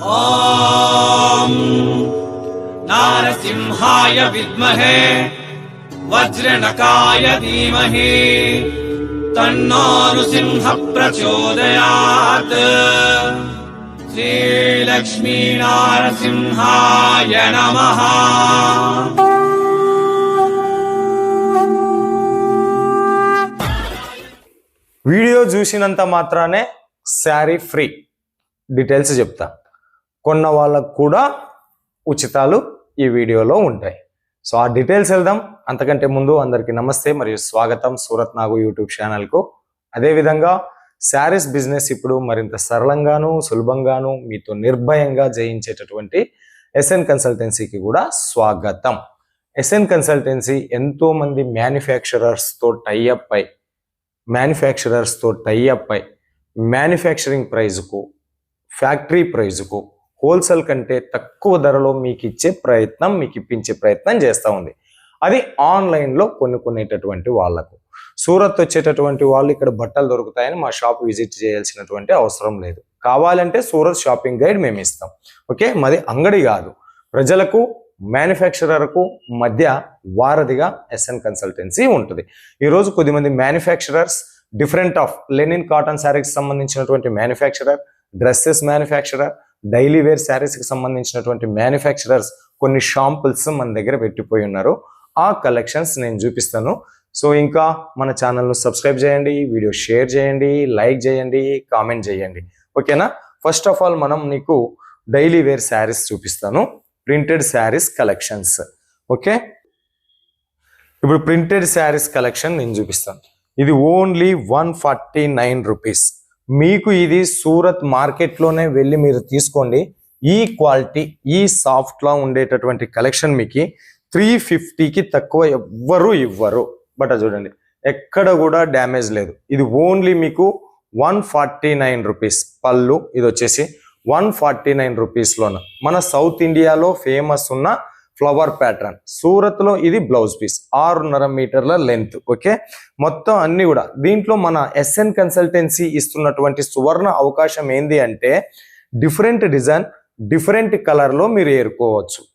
ఓం నారసింహాయ విద్మహే వజ్రనకాయ ధీమహి తన్నో నృసింహ ప్రచోదయాత్. శ్రీ లక్ష్మీ నారసింహాయ నమః. వీడియో చూసినంత మాత్రానే శారీ ఫ్రీ డీటెయిల్స్ చెప్తా. కొన్న వాళ్ళకు కూడా ఉచితాలు ఈ వీడియోలో ఉంటాయి. సో ఆ డీటెయిల్స్ వెళ్దాం. అంతకంటే ముందు అందరికీ నమస్తే మరియు స్వాగతం సూరత్ నాగు యూట్యూబ్ ఛానల్కు. అదేవిధంగా శారీస్ బిజినెస్ ఇప్పుడు మరింత సరళంగాను సులభంగాను మీతో నిర్భయంగా జయించేటటువంటి ఎస్ఎన్ కన్సల్టెన్సీకి కూడా స్వాగతం. ఎస్ఎన్ కన్సల్టెన్సీ ఎంతో మంది మ్యానుఫ్యాక్చరర్స్తో టైఅప్ అయి మ్యానుఫ్యాక్చరింగ్ ప్రైజ్కు ఫ్యాక్టరీ ప్రైజ్కు హోల్సేల్ కంటే తక్కువ ధరలో మీకు ఇప్పించే ప్రయత్నం చేస్తూ ఉంది. అది ఆన్లైన్లో కొనేటటువంటి వాళ్లకు. సూరత్ వచ్చేటటువంటి వాళ్ళు ఇక్కడ బట్టలు దొరుకుతాయని మా షాప్ విజిట్ చేయాల్సినటువంటి అవసరం లేదు. కావాలంటే సూరత్ షాపింగ్ గైడ్ మేము ఇస్తాం. ఓకే, మాది అంగడి కాదు, ప్రజలకు మ్యానుఫ్యాక్చరర్కు మధ్య వారధిగా ఎస్ఎన్ కన్సల్టెన్సీ ఉంటుంది. ఈరోజు కొద్దిమంది manufacturers different of linen cotton శారీకి సంబంధించినటువంటి manufacturer, dresses manufacturer, daily wear శారీస్కి సంబంధించినటువంటి మ్యానుఫ్యాక్చరర్స్ కొన్ని షాంపుల్స్ మన దగ్గర పెట్టిపోయి ఉన్నారు. ఆ కలెక్షన్స్ నేను చూపిస్తాను. సో ఇంకా మన ఛానల్ను సబ్స్క్రైబ్ చేయండి, వీడియో షేర్ చేయండి, లైక్ చేయండి, కామెంట్ చేయండి. ఓకేనా? ఫస్ట్ ఆఫ్ ఆల్ మనం నీకు డైలీ వేర్ శారీస్ చూపిస్తాను, ప్రింటెడ్ శారీస్ కలెక్షన్స్. ఓకే, ఇప్పుడు ప్రింటెడ్ శారీస్ కలెక్షన్ నేను చూపిస్తాను. ఇది ఓన్లీ 149 రూపీస్. మీకు ఇది సూరత్ మార్కెట్లోనే వెళ్ళి మీరు తీసుకోండి. ఈ క్వాలిటీ ఈ సాఫ్ట్లో ఉండేటటువంటి కలెక్షన్ మీకు 350కి తక్కువ ఎవ్వరు ఇవ్వరు. బట్ చూడండి, ఎక్కడ కూడా డ్యామేజ్ లేదు. ఇది ఓన్లీ మీకు 149 రూపీస్. పళ్ళు ఇది వచ్చేసి 149 రూపీస్లోన మన సౌత్ ఇండియాలో ఫేమస్ ఉన్న ఫ్లవర్ ప్యాటర్న్. సూరత్లో ఇది బ్లౌజ్ పీస్ 6.5 మీటర్ల లెంత్. ఓకే, మొత్తం అన్ని కూడా దీంట్లో మన ఎస్ఎన్ కన్సల్టెన్సీ ఇస్తున్నటువంటి సువర్ణ అవకాశం ఏంది అంటే డిఫరెంట్ డిజైన్ డిఫరెంట్ కలర్లో మీరు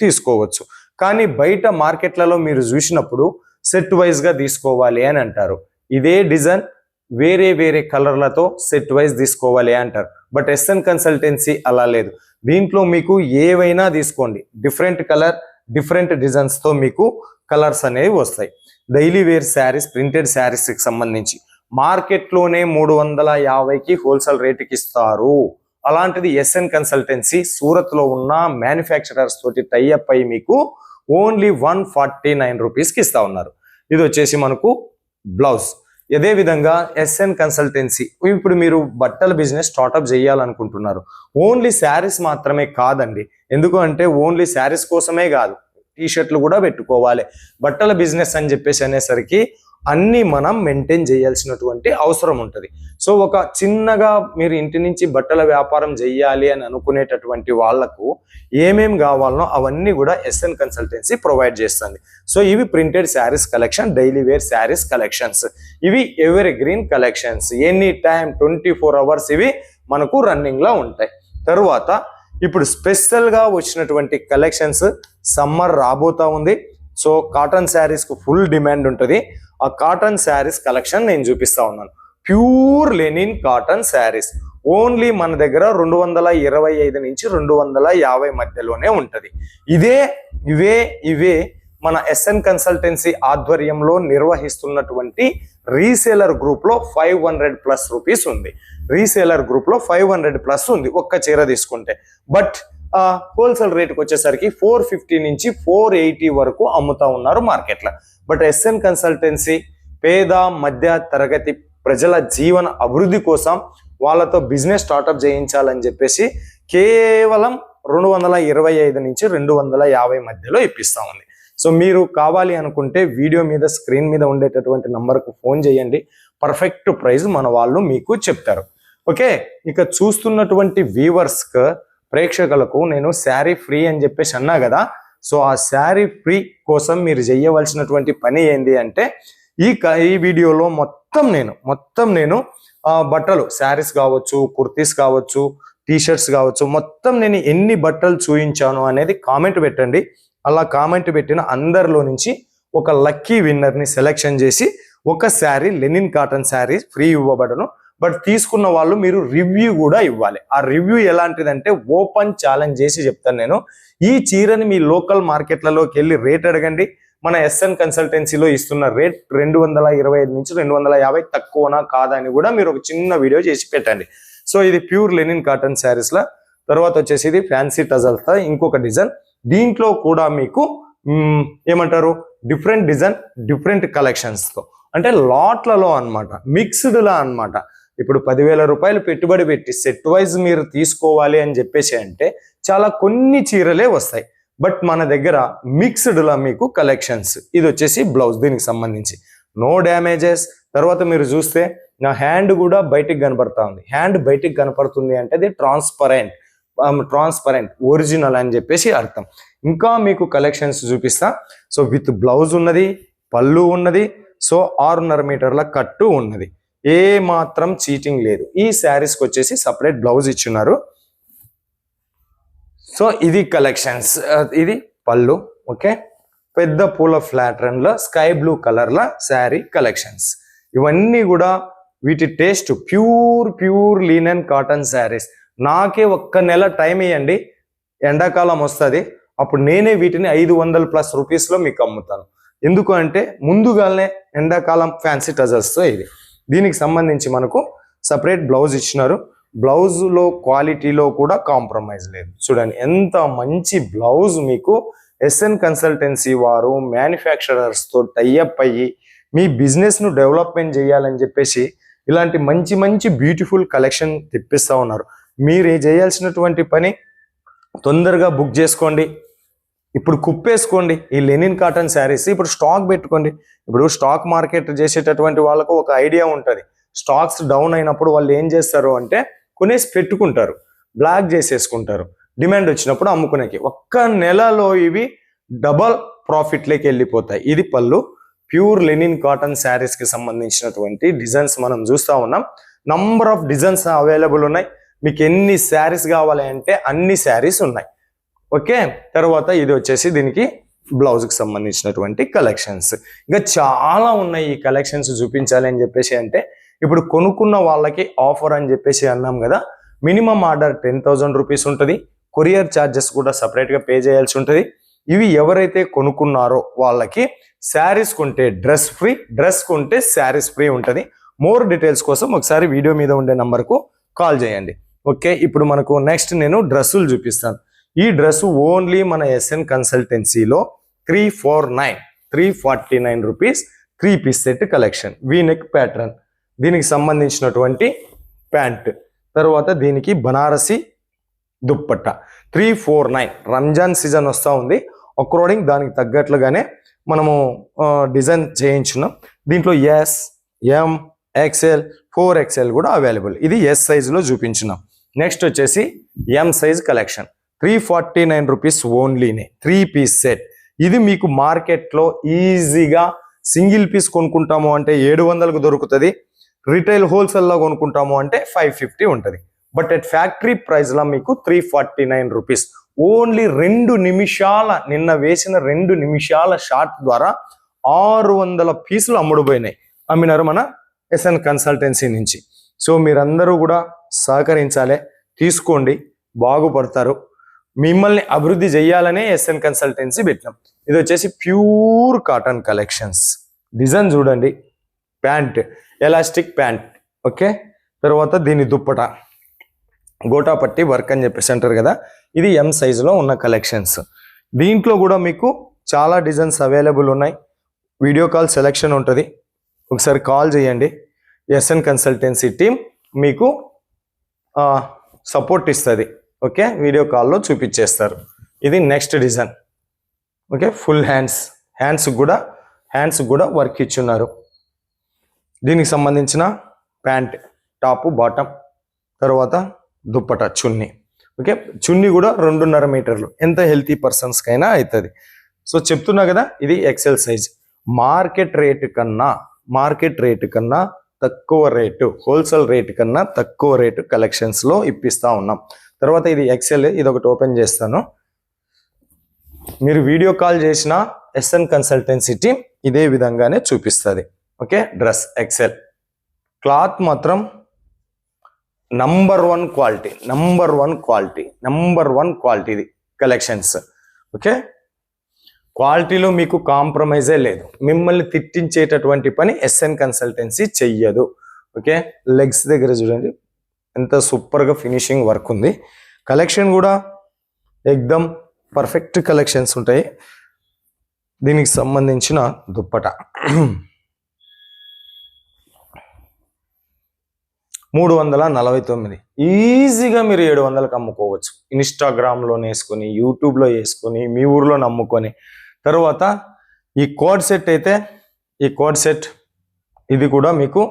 తీసుకోవచ్చు. కానీ బయట మార్కెట్లలో మీరు చూసినప్పుడు సెట్ వైజ్గా తీసుకోవాలి అని అంటారు. ఇదే డిజైన్ వేరే వేరే కలర్లతో సెట్ వైజ్ తీసుకోవాలి అంటారు. బట్ ఎస్ఎన్ కన్సల్టెన్సీ అలా లేదు. దీంట్లో మీకు ఏవైనా తీసుకోండి, డిఫరెంట్ కలర్ డిఫరెంట్ డిజైన్స్తో మీకు కలర్స్ అనేవి వస్తాయి. డైలీ వేర్ శారీస్ ప్రింటెడ్ శారీస్కి సంబంధించి మార్కెట్లోనే 350కి హోల్సేల్ రేటుకి ఇస్తారు. అలాంటిది ఎస్ఎన్ కన్సల్టెన్సీ సూరత్లో ఉన్న మ్యానుఫ్యాక్చరర్స్ తోటి టైఅప్ అయ్యి మీకు ఓన్లీ 149 రూపీస్కి ఇస్తా ఉన్నారు. ఇది వచ్చేసి మనకు బ్లౌజ్. ఇదే విధంగా ఎస్ఎన్ కన్సల్టెన్సీ ఇప్పుడు మీరు బట్టల బిజినెస్ స్టార్ట్అప్ చేయాలనుకుంటున్నారు. ఓన్లీ శారీస్ మాత్రమే కాదండి. ఎందుకు అంటే ఓన్లీ శారీస్ కోసమే కాదు, టీషర్ట్లు కూడా పెట్టుకోవాలి. బట్టల బిజినెస్ అని చెప్పేసి అనేసరికి అన్నీ మనం మెయింటైన్ చేయాల్సినటువంటి అవసరం ఉంటుంది. సో ఒక చిన్నగా మీరు ఇంటి నుంచి బట్టల వ్యాపారం చేయాలి అని అనుకునేటటువంటి వాళ్లకు ఏమేం కావాలనో అవన్నీ కూడా ఎస్ఎన్ కన్సల్టెన్సీ ప్రొవైడ్ చేస్తుంది. సో ఇవి printed saris collection, daily wear saris collections. ఇవి evergreen collections, any time 24 hours ఇవి మనకు రన్నింగ్లో ఉంటాయి. తరువాత ఇప్పుడు స్పెషల్గా వచ్చినటువంటి కలెక్షన్స్, సమ్మర్ రాబోతా ఉంది. సో కాటన్ శారీస్కు ఫుల్ డిమాండ్ ఉంటుంది. ఆ కాటన్ శారీస్ కలెక్షన్ నేను చూపిస్తా ఉన్నాను. Pure linen cotton saris only మన దగ్గర 225 నుంచి 250 మధ్యలోనే ఉంటుంది. ఇవే మన ఎస్ఎన్ కన్సల్టెన్సీ ఆధ్వర్యంలో నిర్వహిస్తున్నటువంటి రీసేలర్ గ్రూప్లో 500+ రూపీస్ ఉంది. రీసేలర్ గ్రూప్లో 500+ ఉంది ఒక్క చీర తీసుకుంటే. బట్ హోల్సేల్ రేట్కి వచ్చేసరికి 450 నుంచి 480 వరకు అమ్ముతా ఉన్నారు మార్కెట్లో. బట్ ఎస్ఎన్ కన్సల్టెన్సీ పేద మధ్య తరగతి ప్రజల జీవన అభివృద్ధి కోసం వాళ్ళతో బిజినెస్ స్టార్ట్అప్ చేయించాలని చెప్పేసి కేవలం 225 నుంచి 250 మధ్యలో ఇప్పిస్తా ఉంది. సో మీరు కావాలి అనుకుంటే వీడియో మీద స్క్రీన్ మీద ఉండేటటువంటి నంబర్కు ఫోన్ చేయండి. పర్ఫెక్ట్ ప్రైస్ మన వాళ్ళు మీకు చెప్తారు. ఓకే, ఇక చూస్తున్నటువంటి వ్యూవర్స్కి ప్రేక్షకులకు నేను శారీ ఫ్రీ అని చెప్పేసి అన్నా కదా. సో ఆ శారీ ఫ్రీ కోసం మీరు చేయవలసినటువంటి పని ఏంది అంటే ఈ వీడియోలో మొత్తం నేను బట్టలు శారీస్ కావచ్చు, కుర్తీస్ కావచ్చు, టీ-షర్ట్స్ కావచ్చు, మొత్తం నేను ఎన్ని బట్టలు చూపించాను అనేది కామెంట్ పెట్టండి. అలా కామెంట్ పెట్టిన అందరిలో నుంచి ఒక లక్కీ విన్నర్ని సెలెక్షన్ చేసి ఒక sari, linen cotton sari free ఇవ్వబడను. బట్ తీసుకున్న వాళ్ళు మీరు రివ్యూ కూడా ఇవ్వాలి. ఆ రివ్యూ ఎలాంటిదంటే ఓపెన్ ఛాలెంజ్ చేసి చెప్తాను నేను. ఈ చీరని మీ లోకల్ మార్కెట్లలోకి వెళ్ళి రేట్ అడగండి. మన ఎస్ఎన్ కన్సల్టెన్సీలో ఇస్తున్న రేట్ 225 నుంచి 250 తక్కువనా కాదా అని కూడా మీరు ఒక చిన్న వీడియో చేసి పెట్టండి. సో ఇది ప్యూర్ లెనిన్ కాటన్ శారీస్ లా. తర్వాత వచ్చేసి ఇది ఫ్యాన్సీ టజల్స్ తో ఇంకొక డిజైన్. దీంట్లో కూడా మీకు ఏమంటారు డిఫరెంట్ డిజైన్, డిఫరెంట్ కలెక్షన్స్ తో, అంటే లాట్లలో అన్నమాట, మిక్స్డ్ లా అన్నమాట. ఇప్పుడు 10,000 రూపాయలు పెట్టుబడి పెట్టి సెట్ వైజ్ మీరు తీసుకోవాలి అని చెప్పేసి అంటే చాలా కొన్ని చీరలే వస్తాయి. బట్ మన దగ్గర మిక్స్డ్ లా మీకు కలెక్షన్స్. ఇది వచ్చేసి బ్లౌజ్, దీనికి సంబంధించి నో డ్యామేజెస్. తర్వాత మీరు చూస్తే నా హ్యాండ్ కూడా బయటికి కనపడతా ఉంది. హ్యాండ్ బయటికి కనపడుతుంది అంటే అది ట్రాన్స్పరెంట్ ఒరిజినల్ అని చెప్పేసి అర్థం. ఇంకా మీకు కలెక్షన్స్ చూపిస్తా. సో విత్ బ్లౌజ్ ఉన్నది, పళ్ళు ఉన్నది, సో 6.5 మీటర్ల కట్టు ఉన్నది. ఏ మాత్రం చీటింగ్ లేదు. ఈ శారీస్కి వచ్చేసి సపరేట్ బ్లౌజ్ ఇచ్చున్నారు. సో ఇది కలెక్షన్స్, ఇది పళ్ళు. ఓకే, పెద్ద పూల ఫ్లాట్ రన్ లో స్కై బ్లూ కలర్ ల శారీ కలెక్షన్స్. ఇవన్నీ కూడా వీటి టేస్ట్ ప్యూర్ లీనెన్ కాటన్ శారీస్. నాకే ఒక్క నెల టైం ఇవ్వండి, ఎండాకాలం వస్తుంది, అప్పుడు నేనే వీటిని 500+ రూపీస్లో మీకు అమ్ముతాను. ఎందుకు అంటే ముందుగానే ఎండాకాలం ఫ్యాన్సీ టజల్స్తో ఇది. దీనికి సంబంధించి మనకు సపరేట్ బ్లౌజ్ ఇచ్చినారు. బ్లౌజ్లో క్వాలిటీలో కూడా కాంప్రమైజ్ లేదు. చూడండి ఎంత మంచి బ్లౌజ్. మీకు ఎస్ఎన్ కన్సల్టెన్సీ వారు మ్యానుఫ్యాక్చరర్స్తో టైఅప్ అయ్యి మీ బిజినెస్ను డెవలప్మెంట్ చేయాలని చెప్పేసి ఇలాంటి మంచి బ్యూటిఫుల్ కలెక్షన్ తెప్పిస్తూ ఉన్నారు. మీరు చేయాల్సినటువంటి పని తొందరగా బుక్ చేసుకోండి. ఇప్పుడు కుప్పేసుకోండి ఈ లెనిన్ కాటన్ శారీస్. ఇప్పుడు స్టాక్ పెట్టుకోండి. ఇప్పుడు స్టాక్ మార్కెట్ చేసేటటువంటి వాళ్ళకు ఒక ఐడియా ఉంటుంది. స్టాక్స్ డౌన్ అయినప్పుడు వాళ్ళు ఏం చేస్తారు అంటే కొనేసి పెట్టుకుంటారు, బ్లాక్ చేసేసుకుంటారు, డిమాండ్ వచ్చినప్పుడు అమ్ముకునేకి. ఒక్క నెలలో ఇవి డబల్ ప్రాఫిట్లోకి వెళ్ళిపోతాయి. ఇది పళ్ళు. ప్యూర్ లెనిన్ కాటన్ శారీస్కి సంబంధించినటువంటి డిజైన్స్ మనం చూస్తూ ఉన్నాం. నంబర్ ఆఫ్ డిజైన్స్ అవైలబుల్ ఉన్నాయి. మీకు ఎన్ని శారీస్ కావాలి అంటే అన్ని శారీస్ ఉన్నాయి. ఓకే, తర్వాత ఇది వచ్చేసి దీనికి బ్లౌజ్కి సంబంధించినటువంటి కలెక్షన్స్. ఇంకా చాలా ఉన్నాయి ఈ కలెక్షన్స్ చూపించాలి అని చెప్పేసి అంటే. ఇప్పుడు కొనుక్కున్న వాళ్ళకి ఆఫర్ అని చెప్పేసి అన్నాం కదా. మినిమం ఆర్డర్ 10,000 రూపీస్ ఉంటుంది. కొరియర్ ఛార్జెస్ కూడా సపరేట్గా పే చేయాల్సి ఉంటుంది. ఇవి ఎవరైతే కొనుక్కున్నారో వాళ్ళకి శారీస్ కొంటే డ్రెస్ ఫ్రీ, డ్రెస్ కొంటే శారీస్ ఫ్రీ ఉంటుంది. మోర్ డీటెయిల్స్ కోసం ఒకసారి వీడియో మీద ఉండే నంబర్కు కాల్ చేయండి. ఓకే, ఇప్పుడు మనకు నెక్స్ట్ నేను డ్రెస్సులు చూపిస్తాను. ఈ డ్రెస్ ఓన్లీ మన ఎస్ఎన్ కన్సల్టెన్సీలో 349 rupees 3 piece set collection. V neck pattern, దీనికి సంబంధించినటువంటి ప్యాంట్, తర్వాత దీనికి బనారసి దుప్పట్ట 349. రంజాన్ సీజన్ వస్తూ ఉంది. అకార్డింగ్ దానికి తగ్గట్లుగానే మనము డిజైన్ చేయించున్నాం. దీంట్లో ఎస్, ఎం, ఎక్స్ఎల్, 4XL కూడా అవైలబుల్. ఇది ఎస్ సైజులో చూపించున్నాం. నెక్స్ట్ వచ్చేసి ఎం సైజ్ కలెక్షన్ 349 రూపీస్ ఓన్లీనే 3 పీస్ సెట్. ఇది మీకు మార్కెట్లో ఈజీగా సింగిల్ పీస్ కొనుక్కుంటాము అంటే 700కు దొరుకుతుంది. రిటైల్ హోల్సేల్లో కొనుక్కుంటాము అంటే 550 ఉంటుంది. బట్ అట్ ఫ్యాక్టరీ ప్రైస్లో మీకు 349 రూపీస్. ఓన్లీ 2 నిమిషాల, నిన్న వేసిన 2 నిమిషాల షార్ట్ ద్వారా 600 పీసులు అమ్మినారు మన ఎస్ఎన్ కన్సల్టెన్సీ నుంచి. సో మీరందరూ కూడా సహకరించాలి, తీసుకోండి, బాగుపడతారు. మిమ్మల్ని అభివృద్ధి చేయాలనే ఎస్ఎన్ కన్సల్టెన్సీ పెట్టినాం. ఇది వచ్చేసి ప్యూర్ కాటన్ కలెక్షన్స్. డిజైన్ చూడండి, ప్యాంట్ ఎలాస్టిక్ ప్యాంట్. ఓకే, తర్వాత దీని దుప్పట గోటాపట్టి వర్క్ అని చెప్పేసి అంటారు కదా. ఇది ఎం సైజులో ఉన్న కలెక్షన్స్. దీంట్లో కూడా మీకు చాలా డిజైన్స్ అవైలబుల్ ఉన్నాయి. వీడియో కాల్ సెలెక్షన్ ఉంటుంది. ఒకసారి కాల్ చేయండి. ఎస్ఎన్ కన్సల్టెన్సీ టీం మీకు సపోర్ట్ ఇస్తుంది. ఓకే, వీడియో కాల్లో చూపించేస్తారు. ఇది next design. Okay, full hands కూడా వర్క్ ఇచ్చున్నారు. దీనికి సంబంధించిన ప్యాంట్, టాపు, బాటమ్, తర్వాత దుప్పట, చున్నీ. ఓకే, చున్నీ కూడా 2.5 మీటర్లు. ఎంత హెల్తీ పర్సన్స్కైనా అవుతుంది. సో చెప్తున్నా కదా, ఇది ఎక్సెల్ సైజ్. మార్కెట్ రేటు కన్నా తక్కువ రేటు, హోల్సేల్ రేటు కన్నా తక్కువ రేటు కలెక్షన్స్లో ఇప్పిస్తూ ఉన్నాం. తర్వాత ఇది ఎక్సెల్, ఇది ఒకటి ఓపెన్ చేస్తాను. మీరు వీడియో కాల్ చేసిన ఎస్ఎన్ కన్సల్టెన్సీ టీం ఇదే విధంగానే చూపిస్తుంది. ఓకే, డ్రెస్ ఎక్సెల్ క్లాత్ మాత్రం నంబర్ వన్ క్వాలిటీ ఇది కలెక్షన్స్. ఓకే, క్వాలిటీలో మీకు కాంప్రమైజే లేదు. మిమ్మల్ని తిట్టించేటటువంటి పని ఎస్ఎన్ కన్సల్టెన్సీ చెయ్యదు. ఓకే, లెగ్స్ దగ్గర చూడండి ఎంత సూపర్గా ఫినిషింగ్ వర్క్ ఉంది. కలెక్షన్ కూడా ఎక్దమ్ పర్ఫెక్ట్ కలెక్షన్స్ ఉంటాయి. దీనికి సంబంధించిన దుప్పట 349, ఈజీగా మీరు 700కి అమ్ముకోవచ్చు. ఇన్స్టాగ్రామ్లో వేసుకొని, యూట్యూబ్లో వేసుకొని, మీ ఊర్లో నమ్ముకొని. తర్వాత ఈ కోడ్ సెట్ అయితే, ఈ కోడ్ సెట్ ఇది కూడా మీకు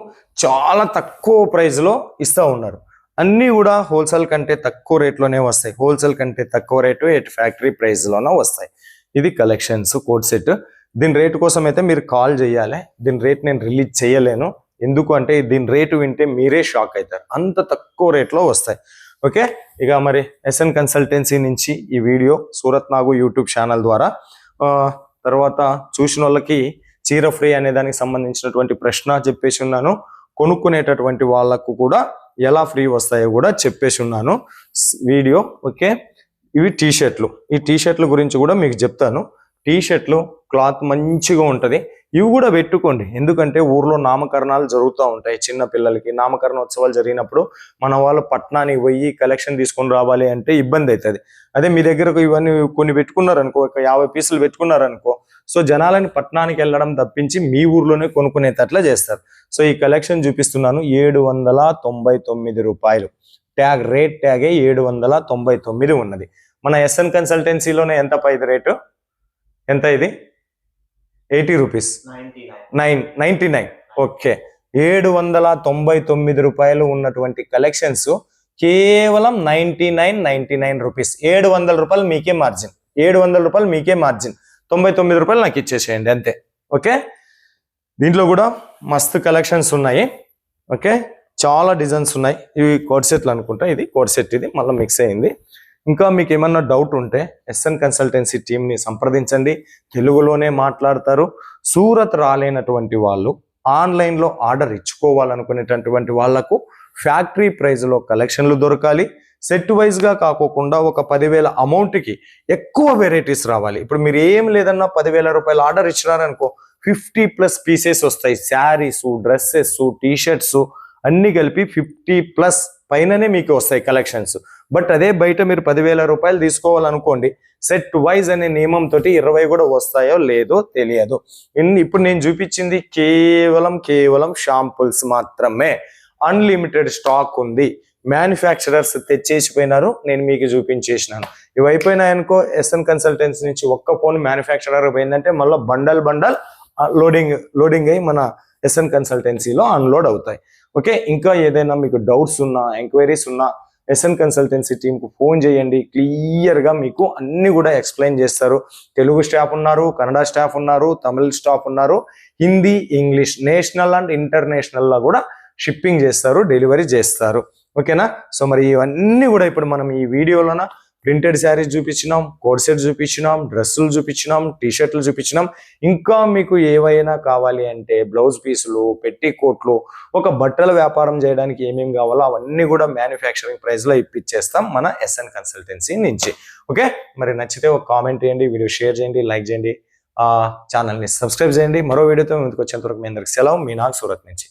చాలా తక్కువ ప్రైస్లో ఇస్తూ ఉన్నారు. అన్నీ కూడా హోల్సేల్ కంటే తక్కువ రేట్లోనే వస్తాయి. హోల్సేల్ కంటే తక్కువ రేటు ఫ్యాక్టరీ ప్రైస్లోనే వస్తాయి. ఇది కలెక్షన్స్ కోడ్ సెట్. దీని రేటు కోసం అయితే మీరు కాల్ చేయాలి. దీని రేట్ నేను రిలీజ్ చేయలేను. ఎందుకు అంటే దీని రేటు వింటే మీరే షాక్ అవుతారు, అంత తక్కువ రేట్లో వస్తాయి. ఓకే, ఇక మరి ఎస్ఎన్ కన్సల్టెన్సీ నుంచి ఈ వీడియో సూరత్ నాగు యూట్యూబ్ ఛానల్ ద్వారా తర్వాత చూసిన వాళ్ళకి చీర ఫ్రీ అనే దానికి సంబంధించినటువంటి ప్రశ్న చెప్పేసి ఉన్నాను. కొనుక్కునేటటువంటి వాళ్ళకు కూడా ఎలా ఫ్రీ వస్తాయో కూడా చెప్పేసి ఉన్నాను వీడియో. ఓకే, ఇవి టీషర్ట్లు. ఈ టీషర్ట్ల గురించి కూడా మీకు చెప్తాను. టీషర్ట్లు క్లాత్ మంచిగా ఉంటుంది. ఇవి కూడా పెట్టుకోండి, ఎందుకంటే ఊర్లో నామకరణాలు జరుగుతూ ఉంటాయి. చిన్న పిల్లలకి నామకరణోత్సవాలు జరిగినప్పుడు మన వాళ్ళు పట్టణానికి పోయి కలెక్షన్ తీసుకొని రావాలి అంటే ఇబ్బంది అవుతుంది. అదే మీ దగ్గరకు ఇవన్నీ కొన్ని పెట్టుకున్నారనుకో, ఒక 50 పీసులు పెట్టుకున్నారనుకో, సో జనాలని పట్టణానికి వెళ్ళడం తప్పించి మీ ఊర్లోనే కొనుక్కునేటట్లా చేస్తారు. సో ఈ కలెక్షన్ చూపిస్తున్నాను. 799 రూపాయలు. ట్యాగ్ రేట్ ట్యాగే 799 ఉన్నది. మన ఎస్ఎన్ కన్సల్టెన్సీలోనే ఎంత పైది రేటు, ఎంత ఇది 80 రూపీస్, 99. ఓకే, 799 రూపాయలు ఉన్నటువంటి కలెక్షన్స్ కేవలం 99 రూపీస్. 700 రూపాయలు మీకే మార్జిన్, 700 రూపాయలు మీకే మార్జిన్. 99 రూపాయలు నాకు ఇచ్చేసేయండి అంతే. ఓకే, దీంట్లో కూడా మస్తు కలెక్షన్స్ ఉన్నాయి. ఓకే, చాలా డిజైన్స్ ఉన్నాయి. ఇవి కోడ్ సెట్లు అనుకుంటా. ఇది కోడ్ సెట్, ఇది మళ్ళీ మిక్స్ అయింది. ఇంకా మీకు ఏమన్నా డౌట్ ఉంటే ఎస్ఎన్ కన్సల్టెన్సీ టీంని సంప్రదించండి. తెలుగులోనే మాట్లాడతారు. సూరత్ రాలేనటువంటి వాళ్ళు, ఆన్లైన్లో ఆర్డర్ ఇచ్చుకోవాలనుకునేటటువంటి వాళ్లకు ఫ్యాక్టరీ ప్రైజ్లో కలెక్షన్లు దొరకాలి. సెట్ వైజ్గా కాకోకుండా ఒక 10,000 అమౌంట్కి ఎక్కువ వెరైటీస్ రావాలి. ఇప్పుడు మీరు ఏం లేదన్నా 10,000 రూపాయలు ఆర్డర్ ఇచ్చినారనుకో, 50+ పీసెస్ వస్తాయి. శారీస్, డ్రెస్సెస్, టీషర్ట్స్ అన్ని కలిపి 50+ పైననే మీకు వస్తాయి కలెక్షన్స్. బట్ అదే బయట మీరు 10,000 రూపాయలు తీసుకోవాలనుకోండి, సెట్ వైజ్ అనే నియమంతో 20 కూడా వస్తాయో లేదో తెలియదు. ఇప్పుడు నేను చూపించింది కేవలం షాంపుల్స్ మాత్రమే. అన్లిమిటెడ్ స్టాక్ ఉంది. మ్యానుఫ్యాక్చరర్స్ తెచ్చేసిపోయినారు, నేను మీకు చూపించేసినాను. ఇవి అయిపోయినాయనుకో, ఎస్ఎన్ కన్సల్టెన్సీ నుంచి ఒక్క ఫోన్ మ్యానుఫ్యాక్చరర్ పోయిందంటే మళ్ళీ బండల్ లోడింగ్ అయ్యి మన ఎస్ఎన్ కన్సల్టెన్సీలో అన్లోడ్ అవుతాయి. ఓకే, ఇంకా ఏదైనా మీకు డౌట్స్ ఉన్నా, ఎంక్వైరీస్ ఉన్నా ఎస్ఎన్ కన్సల్టెన్సీ టీంకు ఫోన్ చేయండి. క్లియర్గా మీకు అన్ని కూడా ఎక్స్ప్లెయిన్ చేస్తారు. తెలుగు స్టాఫ్ ఉన్నారు, కన్నడ స్టాఫ్ ఉన్నారు, తమిళ స్టాఫ్ ఉన్నారు, హిందీ, ఇంగ్లీష్, నేషనల్ అండ్ ఇంటర్నేషనల్లో కూడా షిప్పింగ్ చేస్తారు, డెలివరీ చేస్తారు. ఓకేనా? సో మరి ఇవన్నీ కూడా ఇప్పుడు మనం ఈ వీడియోలోన ప్రింటెడ్ శారీస్ చూపించినాం, కోడ్ సెట్ చూపించినాం, డ్రెస్సులు చూపించినాం, టీషర్ట్లు చూపించినాం. ఇంకా మీకు ఏవైనా కావాలి అంటే బ్లౌజ్ పీసులు, పెట్టికోట్లు, ఒక బట్టల వ్యాపారం చేయడానికి ఏమేమి కావాలో అవన్నీ కూడా మ్యానుఫ్యాక్చరింగ్ ప్రైస్లో ఇప్పించేస్తాం మన ఎస్ఎన్ కన్సల్టెన్సీ నుంచి. ఓకే, మరి నచ్చితే ఒక కామెంట్ చేయండి, వీడియో షేర్ చేయండి, లైక్ చేయండి, ఛానల్ని సబ్స్క్రైబ్ చేయండి. మరో వీడియోతో ముందుకు వచ్చేంత వరకు మీ అందరికి సెలవు. మీ నాగ్ సూరత్ నుంచి.